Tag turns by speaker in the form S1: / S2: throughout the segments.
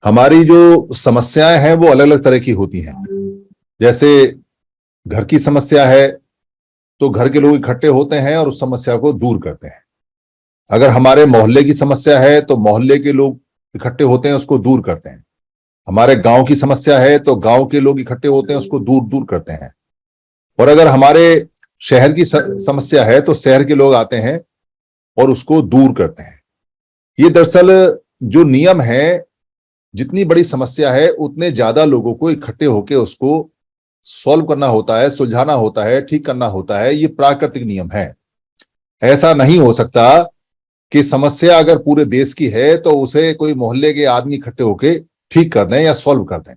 S1: हमारी जो समस्याएं हैं वो अलग अलग तरह की होती हैं। जैसे घर की समस्या है तो घर के लोग इकट्ठे होते हैं और उस समस्या को दूर करते हैं। अगर हमारे मोहल्ले की समस्या है तो मोहल्ले के लोग इकट्ठे होते हैं, उसको दूर करते हैं। हमारे गांव की समस्या है तो गांव के लोग इकट्ठे होते हैं, उसको दूर दूर करते हैं। और अगर हमारे शहर की समस्या है तो शहर के लोग आते हैं और उसको दूर करते हैं। ये दरअसल जो नियम है, जितनी बड़ी समस्या है उतने ज्यादा लोगों को इकट्ठे होकर उसको सॉल्व करना होता है, सुलझाना होता है, ठीक करना होता है। ये प्राकृतिक नियम है। ऐसा नहीं हो सकता कि समस्या अगर पूरे देश की है तो उसे कोई मोहल्ले के आदमी इकट्ठे होके ठीक कर दें या सॉल्व कर दें।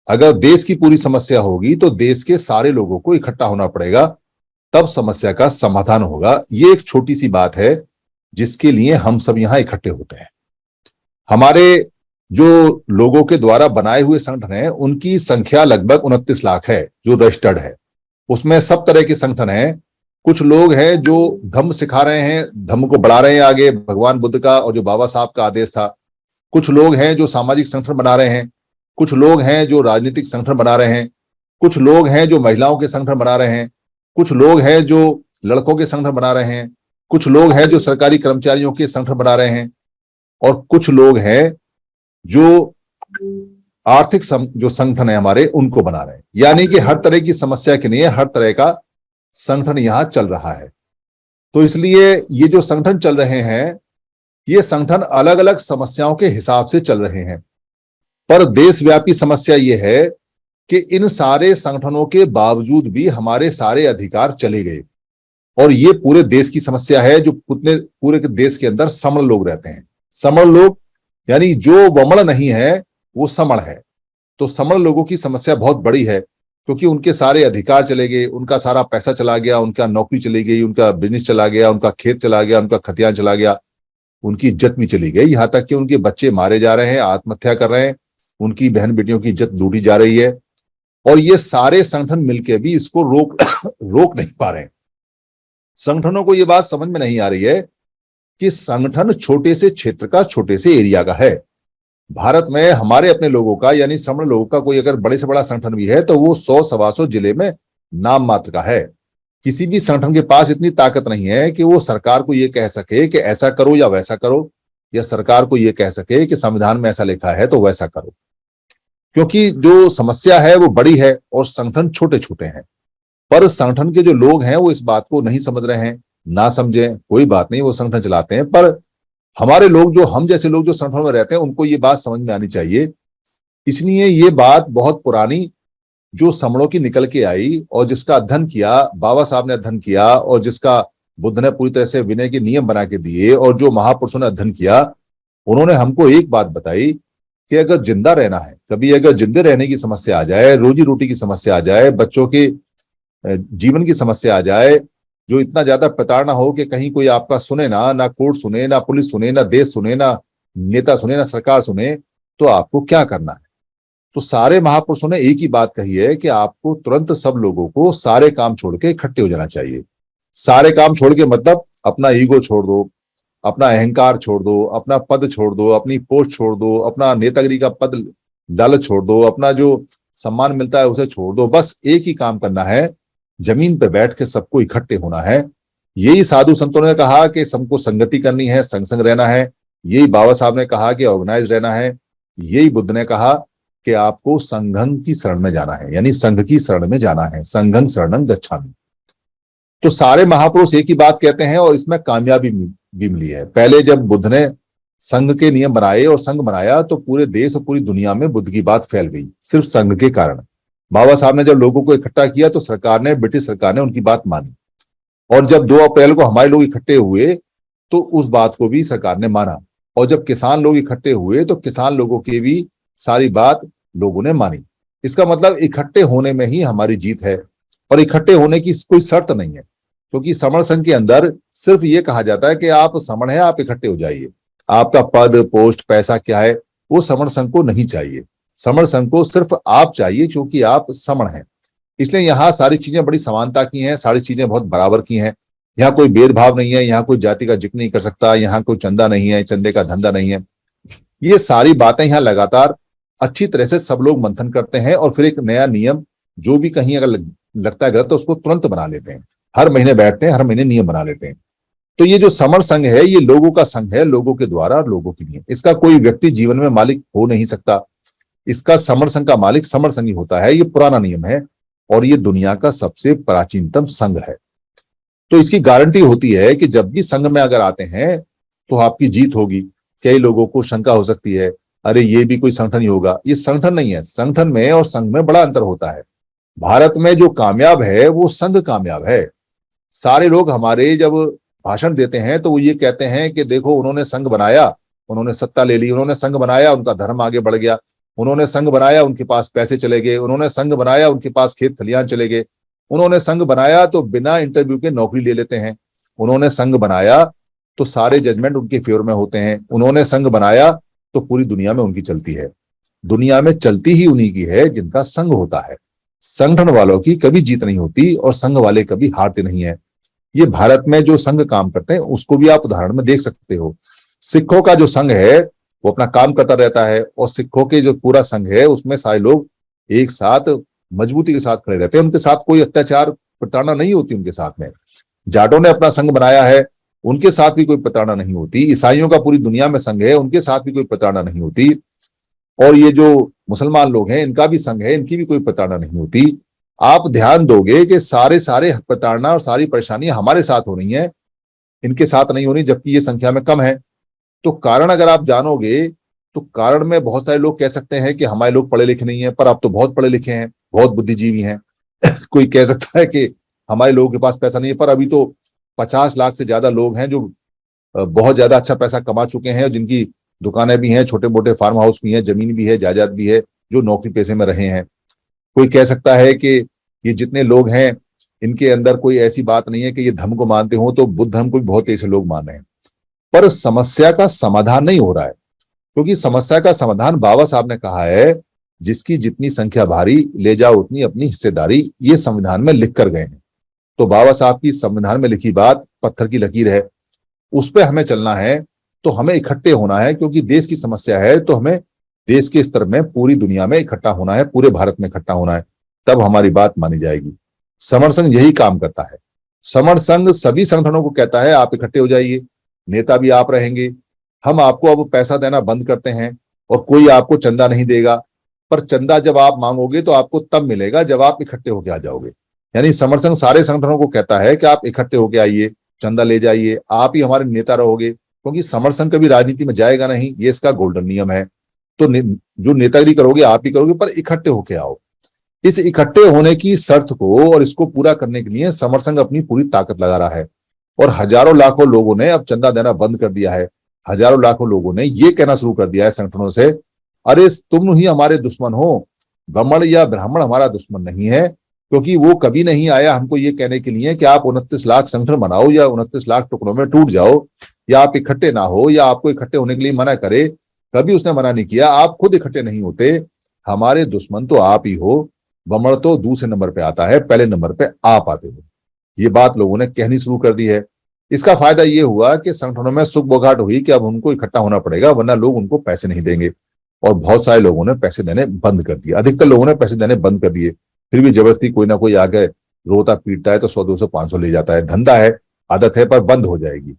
S1: अगर देश की पूरी समस्या होगी तो देश के सारे लोगों को इकट्ठा होना पड़ेगा, तब समस्या का समाधान होगा। ये एक छोटी सी बात है जिसके लिए हम सब यहां इकट्ठे होते हैं। हमारे जो लोगों के द्वारा बनाए हुए संगठन है उनकी संख्या लगभग 29 लाख है जो रजिस्टर्ड है। उसमें सब तरह के संगठन हैं। कुछ लोग हैं जो धम्म सिखा रहे हैं, धम्म को बढ़ा रहे हैं आगे, भगवान बुद्ध का और जो बाबा साहब का आदेश था। कुछ लोग हैं जो सामाजिक संगठन बना रहे हैं। कुछ लोग हैं जो राजनीतिक संगठन बना रहे हैं। कुछ लोग हैं जो महिलाओं के संगठन बना रहे हैं। कुछ लोग हैं जो लड़कों के संगठन बना रहे हैं। कुछ लोग हैं जो सरकारी कर्मचारियों के संगठन बना रहे हैं। और कुछ लोग हैं जो आर्थिक जो संगठन है हमारे, उनको बना रहे हैं। यानी कि हर तरह की समस्या के लिए हर तरह का संगठन यहां चल रहा है। तो इसलिए ये जो संगठन चल रहे हैं, ये संगठन अलग अलग समस्याओं के हिसाब से चल रहे हैं। पर देशव्यापी समस्या ये है कि इन सारे संगठनों के बावजूद भी हमारे सारे अधिकार चले गए। और ये पूरे देश की समस्या है। जो पूरे देश के अंदर समण लोग रहते हैं। समण लोग यानी जो वमण नहीं है वो समण है। तो समण लोगों की समस्या बहुत बड़ी है, क्योंकि उनके सारे अधिकार चले गए, उनका सारा पैसा चला गया, उनका नौकरी चली गई, उनका बिजनेस चला गया, उनका खेत चला गया, उनका खतियान चला गया, उनकी इज्जत भी चली गई। यहां तक कि उनके बच्चे मारे जा रहे हैं, आत्महत्या कर रहे हैं, उनकी बहन बेटियों की इज्जत लूटी जा रही है। और ये सारे संगठन मिलकर भी इसको रोक नहीं पा रहे हैं। संगठनों को ये बात समझ में नहीं आ रही है कि संगठन छोटे से क्षेत्र का, छोटे से एरिया का है। भारत में हमारे अपने लोगों का यानी समण लोगों का कोई अगर बड़े से बड़ा संगठन भी है तो वो 100-125 जिले में नाम मात्र का है। किसी भी संगठन के पास इतनी ताकत नहीं है कि वो सरकार को ये कह सके कि ऐसा करो या वैसा करो, या सरकार को ये कह सके कि संविधान में ऐसा लिखा है तो वैसा करो। क्योंकि जो समस्या है वो बड़ी है और संगठन छोटे छोटे हैं। पर संगठन के जो लोग हैं वो इस बात को नहीं समझ रहे हैं। ना समझे कोई बात नहीं, वो संगठन चलाते हैं। पर हमारे लोग, जो हम जैसे लोग जो संगठनों में रहते हैं, उनको ये बात समझ में आनी चाहिए। इसलिए ये बात बहुत पुरानी जो समणों की निकल के आई और जिसका अध्ययन किया, बाबा साहब ने अध्ययन किया, और जिसका बुद्ध ने पूरी तरह से विनय के नियम बना के दिए, और जो महापुरुषों ने अध्ययन किया, उन्होंने हमको एक बात बताई कि अगर जिंदा रहना है, कभी अगर जिंदे रहने की समस्या आ जाए, रोजी रोटी की समस्या आ जाए, बच्चों के जीवन की समस्या आ जाए, जो इतना ज्यादा प्रताड़ना हो कि कहीं कोई आपका सुने ना कोर्ट सुने, ना पुलिस सुने, ना देश सुने, ना नेता सुने, ना सरकार सुने, तो आपको क्या करना है? तो सारे महापुरुषों ने एक ही बात कही है कि आपको तुरंत सब लोगों को सारे काम छोड़ के इकट्ठे हो जाना चाहिए। सारे काम छोड़ के मतलब अपना ईगो छोड़ दो, अपना अहंकार छोड़ दो, अपना पद छोड़ दो, अपनी पोस्ट छोड़ दो, अपना नेतागिरी का पद लालच छोड़ दो, अपना जो सम्मान मिलता है उसे छोड़ दो। बस एक ही काम करना है, जमीन पे बैठ के सबको इकट्ठे होना है। यही साधु संतों ने कहा कि सबको संगति करनी है, संग संग रहना है। यही बाबा साहब ने कहा कि ऑर्गेनाइज रहना है। यही बुद्ध ने कहा कि आपको संघं की शरण में जाना है, यानी संघ की शरण में जाना है। संघं शरणं गच्छामि। तो सारे महापुरुष एक ही बात कहते हैं और इसमें कामयाबी भी मिली है। पहले जब बुद्ध ने संघ के नियम बनाए और संघ बनाया तो पूरे देश और पूरी दुनिया में बुद्ध की बात फैल गई, सिर्फ संघ के कारण। बाबा साहब ने जब लोगों को इकट्ठा किया तो ब्रिटिश सरकार ने उनकी बात मानी। और जब 2 अप्रैल को हमारे लोग इकट्ठे हुए तो उस बात को भी सरकार ने माना। और जब किसान लोग इकट्ठे हुए तो किसान लोगों की भी सारी बात लोगों ने मानी। इसका मतलब इकट्ठे होने में ही हमारी जीत है। और इकट्ठे होने की कोई शर्त नहीं है, क्योंकि समण संघ के अंदर सिर्फ ये कहा जाता है कि आप समण है, आप इकट्ठे हो जाइए। आपका पद, पोस्ट, पैसा क्या है वो समण संघ को नहीं चाहिए। समण संघ को सिर्फ आप चाहिए, क्योंकि आप समण हैं। इसलिए यहाँ सारी चीजें बड़ी समानता की हैं, सारी चीजें बहुत बराबर की हैं। यहाँ कोई भेदभाव नहीं है, यहाँ कोई जाति का जिक्र नहीं कर सकता, यहाँ कोई चंदा नहीं है, चंदे का धंधा नहीं है। ये सारी बातें यहाँ लगातार अच्छी तरह से सब लोग मंथन करते हैं और फिर एक नया नियम जो भी कहीं अगर लगता है गलत तो उसको तुरंत बना लेते हैं। हर महीने बैठते हैं, हर महीने नियम बना लेते हैं। तो ये जो समर संघ है ये लोगों का संघ है, लोगों के द्वारा लोगों के लिए। इसका कोई व्यक्ति जीवन में मालिक हो नहीं सकता। इसका समर संघ का मालिक समर संघ ही होता है। ये पुराना नियम है और ये दुनिया का सबसे प्राचीनतम संघ है। तो इसकी गारंटी होती है कि जब भी संघ में अगर आते हैं तो आपकी जीत होगी। कई लोगों को शंका हो सकती है, अरे ये भी कोई संगठन ही होगा। ये संगठन नहीं है। संगठन में और संघ में बड़ा अंतर होता है। भारत में जो कामयाब है वो संघ कामयाब है। सारे लोग हमारे जब भाषण देते हैं तो वो ये कहते हैं कि देखो उन्होंने संघ बनाया, उन्होंने सत्ता ले ली, उन्होंने संघ बनाया, उनका धर्म आगे बढ़ गया, उन्होंने संघ बनाया, उनके पास पैसे चले गए, उन्होंने संघ बनाया, उनके पास खेत खलियान चले गए, उन्होंने संघ बनाया तो बिना इंटरव्यू के नौकरी ले लेते हैं, उन्होंने संघ बनाया तो सारे जजमेंट उनके फेवर में होते हैं, उन्होंने संघ बनाया तो पूरी दुनिया में उनकी चलती है। दुनिया में चलती ही उन्हीं की है जिनका संघ होता है। संगठन वालों की कभी जीत नहीं होती और संघ वाले कभी हारते नहीं है। ये भारत में जो संघ काम करते हैं उसको भी आप उदाहरण में देख सकते हो। सिखों का जो संघ है वो अपना काम करता रहता है और सिखों के जो पूरा संघ है उसमें सारे लोग एक साथ मजबूती के साथ खड़े रहते हैं। उनके साथ कोई अत्याचार प्रताड़ना नहीं होती उनके साथ में। जाटों ने अपना संघ बनाया है, उनके साथ भी कोई प्रताड़ना नहीं होती। ईसाइयों का पूरी दुनिया में संघ है, उनके साथ भी कोई प्रताड़ना नहीं होती। और ये जो मुसलमान लोग हैं इनका भी संघ है, इनकी भी कोई प्रताड़ना नहीं होती। आप ध्यान दोगे कि सारे प्रताड़ना और सारी परेशानियां हमारे साथ हो रही हैं, इनके साथ नहीं हो रही, जबकि ये संख्या में कम है। तो कारण अगर आप जानोगे तो कारण में बहुत सारे लोग कह सकते हैं कि हमारे लोग पढ़े लिखे नहीं है, पर आप तो बहुत पढ़े लिखे हैं, बहुत बुद्धिजीवी हैं। कोई कह सकता है कि हमारे लोगों के पास पैसा नहीं है, पर अभी तो 50 लाख से ज्यादा लोग हैं जो बहुत ज्यादा अच्छा पैसा कमा चुके हैं, जिनकी दुकानें भी हैं, छोटे मोटे फार्म हाउस भी हैं, जमीन भी है, जायदाद भी है, जो नौकरी पेशे में रहे हैं। कोई कह सकता है कि ये जितने लोग हैं इनके अंदर कोई ऐसी बात नहीं है कि ये धर्म को मानते हो, तो बुद्ध धर्म को भी बहुत ऐसे लोग मान रहे हैं। पर समस्या का समाधान नहीं हो रहा है, क्योंकि समस्या का समाधान बाबा साहब ने कहा है, जिसकी जितनी संख्या भारी ले जाओ उतनी अपनी हिस्सेदारी, ये संविधान में लिख कर गए हैं। तो बाबा साहब की संविधान में लिखी बात पत्थर की लकीर है, उस पर हमें चलना है। तो हमें इकट्ठे होना है, क्योंकि देश की समस्या है, तो हमें देश के स्तर में पूरी दुनिया में इकट्ठा होना है, पूरे भारत में इकट्ठा होना है, तब हमारी बात मानी जाएगी। समर संघ यही काम करता है। समर संघ सभी संगठनों को कहता है आप इकट्ठे हो जाइए, नेता भी आप रहेंगे, हम आपको अब पैसा देना बंद करते हैं और कोई आपको चंदा नहीं देगा, पर चंदा जब आप मांगोगे तो आपको तब मिलेगा जब आप इकट्ठे होकर आ जाओगे। यानी समर संघ सारे संगठनों को कहता है कि आप इकट्ठे होकर आइए, चंदा ले जाइए, आप ही हमारे नेता रहोगे, क्योंकि समर संघ कभी राजनीति में जाएगा नहीं, ये इसका गोल्डन नियम है। तो जो नेतागिरी करोगे आप ही करोगे, पर इकट्ठे होके आओ। इस इकट्ठे होने की शर्त को और इसको पूरा करने के लिए समर संघ अपनी पूरी ताकत लगा रहा है और हजारों लाखों लोगों ने अब चंदा देना बंद कर दिया है। हजारों लाखों लोगों ने ये कहना शुरू कर दिया है संगठनों से, अरे तुम ही हमारे दुश्मन हो, ब्राह्मण या ब्राह्मण हमारा दुश्मन नहीं है, क्योंकि वो कभी नहीं आया हमको ये कहने के लिए कि आप 29 लाख संगठन बनाओ या 29 लाख टुकड़ों में टूट जाओ या आप इकट्ठे ना हो या आपको इकट्ठे होने के लिए मना करे। कभी उसने मना नहीं किया। आप खुद इकट्ठे नहीं होते। हमारे दुश्मन तो आप ही हो, ब्राह्मण तो दूसरे नंबर पे आता है, पहले नंबर पे आप आते हो। ये बात लोगों ने कहनी शुरू कर दी है। इसका फायदा ये हुआ कि संगठनों में सुख बोगाट हुई कि अब उनको इकट्ठा होना पड़ेगा, वरना लोग उनको पैसे नहीं देंगे। और बहुत सारे लोगों ने पैसे देने बंद कर दिए, अधिकतर लोगों ने पैसे देने बंद कर दिए। फिर भी जबरदस्ती कोई ना कोई आके रोता पीटता है तो 100, 200, 500 ले जाता है। धंधा है, आदत है, पर बंद हो जाएगी।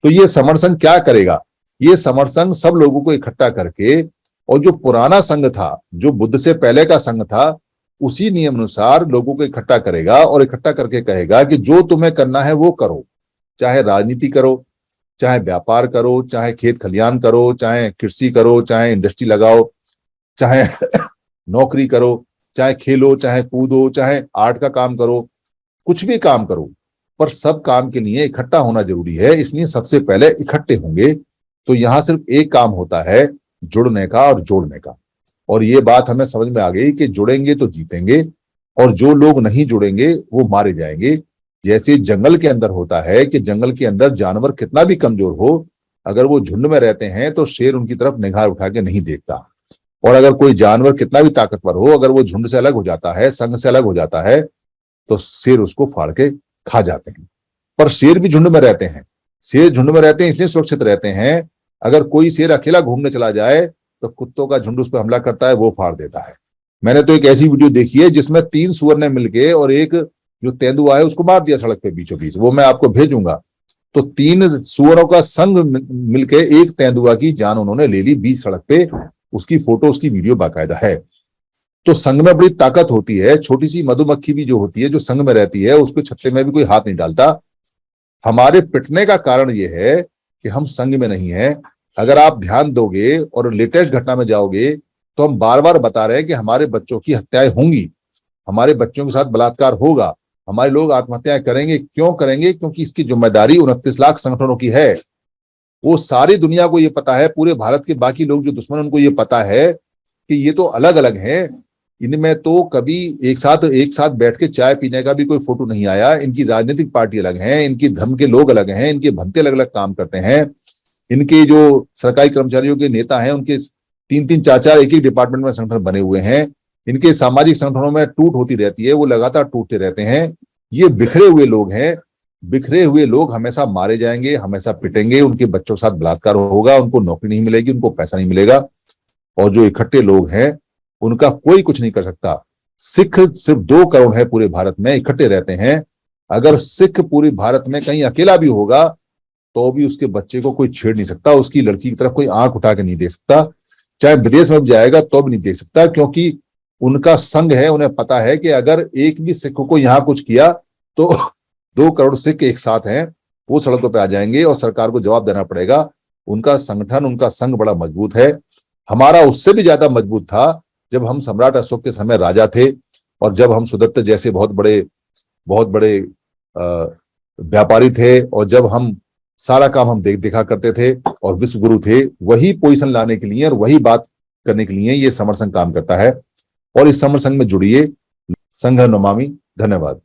S1: तो ये समर संघ क्या करेगा? ये समर संघ सब लोगों को इकट्ठा करके, और जो पुराना संघ था, जो बुद्ध से पहले का संघ था, उसी नियम अनुसार लोगों को इकट्ठा करेगा और इकट्ठा करके कहेगा कि जो तुम्हें करना है वो करो। चाहे राजनीति करो, चाहे व्यापार करो, चाहे खेत खलियान करो, चाहे कृषि करो, चाहे इंडस्ट्री लगाओ, चाहे नौकरी करो, चाहे खेलो, चाहे कूदो, चाहे आर्ट का काम करो, कुछ भी काम करो, पर सब काम के लिए इकट्ठा होना जरूरी है। इसलिए सबसे पहले इकट्ठे होंगे। तो यहां सिर्फ एक काम होता है, जुड़ने का और जोड़ने का। और ये बात हमें समझ में आ गई कि जुड़ेंगे तो जीतेंगे और जो लोग नहीं जुड़ेंगे वो मारे जाएंगे। जैसे जंगल के अंदर होता है कि जंगल के अंदर जानवर कितना भी कमजोर हो, अगर वो झुंड में रहते हैं तो शेर उनकी तरफ निगाह उठा के नहीं देखता। और अगर कोई जानवर कितना भी ताकतवर हो, अगर वो झुंड से अलग हो जाता है, संघ से अलग हो जाता है, तो शेर उसको फाड़ के खा जाते हैं। पर शेर भी झुंड में रहते हैं। शेर झुंड में रहते हैं इसलिए सुरक्षित रहते हैं अगर कोई शेर अकेला घूमने चला जाए तो कुत्तों का झुंड उस पर हमला करता है, वो फाड़ देता है। मैंने तो एक ऐसी वीडियो देखी है जिसमें 3 सुअर ने मिलके और एक जो तेंदुआ है उसको मार दिया सड़क पे बीचों बीच। वो मैं आपको भेजूंगा। तो 3 सुअरों का संग मिलके एक तेंदुआ की जान उन्होंने ले ली बीच सड़क पे। उसकी फोटो, उसकी वीडियो बाकायदा है। तो संघ में बड़ी ताकत होती है। छोटी सी मधुमक्खी भी जो होती है, जो संघ में रहती है, उसके छत्ते में भी कोई हाथ नहीं डालता। हमारे पिटने का कारण यह है कि हम संघ में नहीं है। अगर आप ध्यान दोगे और लेटेस्ट घटना में जाओगे तो हम बार बार बता रहे हैं कि हमारे बच्चों की हत्याएं होंगी, हमारे बच्चों के साथ बलात्कार होगा, हमारे लोग आत्महत्याएं करेंगे। क्यों करेंगे? क्योंकि इसकी जिम्मेदारी 29 लाख संगठनों की है। वो सारी दुनिया को ये पता है, पूरे भारत के बाकी लोग जो दुश्मन, उनको ये पता है कि ये तो अलग अलग हैं। इनमें तो कभी एक साथ बैठ के चाय पीने का भी कोई फोटो नहीं आया। इनकी राजनीतिक पार्टी अलग है, इनकी धर्म के लोग अलग हैं, इनके भंते अलग अलग काम करते हैं। इनके जो सरकारी कर्मचारियों के नेता हैं, उनके 3-3, 4-4 एक डिपार्टमेंट में संगठन बने हुए हैं। इनके सामाजिक संगठनों में टूट होती रहती है, वो लगातार टूटते रहते हैं। ये बिखरे हुए लोग हैं। बिखरे हुए लोग हमेशा मारे जाएंगे, हमेशा पिटेंगे, उनके बच्चों के साथ बलात्कार होगा, उनको नौकरी नहीं मिलेगी, उनको पैसा नहीं मिलेगा। और जो इकट्ठे लोग हैं उनका कोई कुछ नहीं कर सकता। सिख सिर्फ 2 करोड़ है पूरे भारत में, इकट्ठे रहते हैं। अगर सिख पूरे भारत में कहीं अकेला भी होगा तो भी उसके बच्चे को कोई छेड़ नहीं सकता, उसकी लड़की की तरफ कोई आंख उठा के नहीं देख सकता। चाहे विदेश में भी जाएगा तो भी नहीं देख सकता, क्योंकि उनका संघ है। उन्हें पता है कि अगर एक भी सिख को यहां कुछ किया तो 2 करोड़ सिख एक साथ हैं, वो सड़कों पे आ जाएंगे और सरकार को जवाब देना पड़ेगा। उनका संगठन, उनका संघ बड़ा मजबूत है। हमारा उससे भी ज्यादा मजबूत था जब हम सम्राट अशोक के समय राजा थे, और जब हम सुदत्त जैसे बहुत बड़े व्यापारी थे, और जब हम सारा काम हम दिखा करते थे और विश्व गुरु थे। वही पोजीशन लाने के लिए और वही बात करने के लिए ये समर संघ काम करता है। और इस समर संघ में जुड़िए। संघ नमामि। धन्यवाद।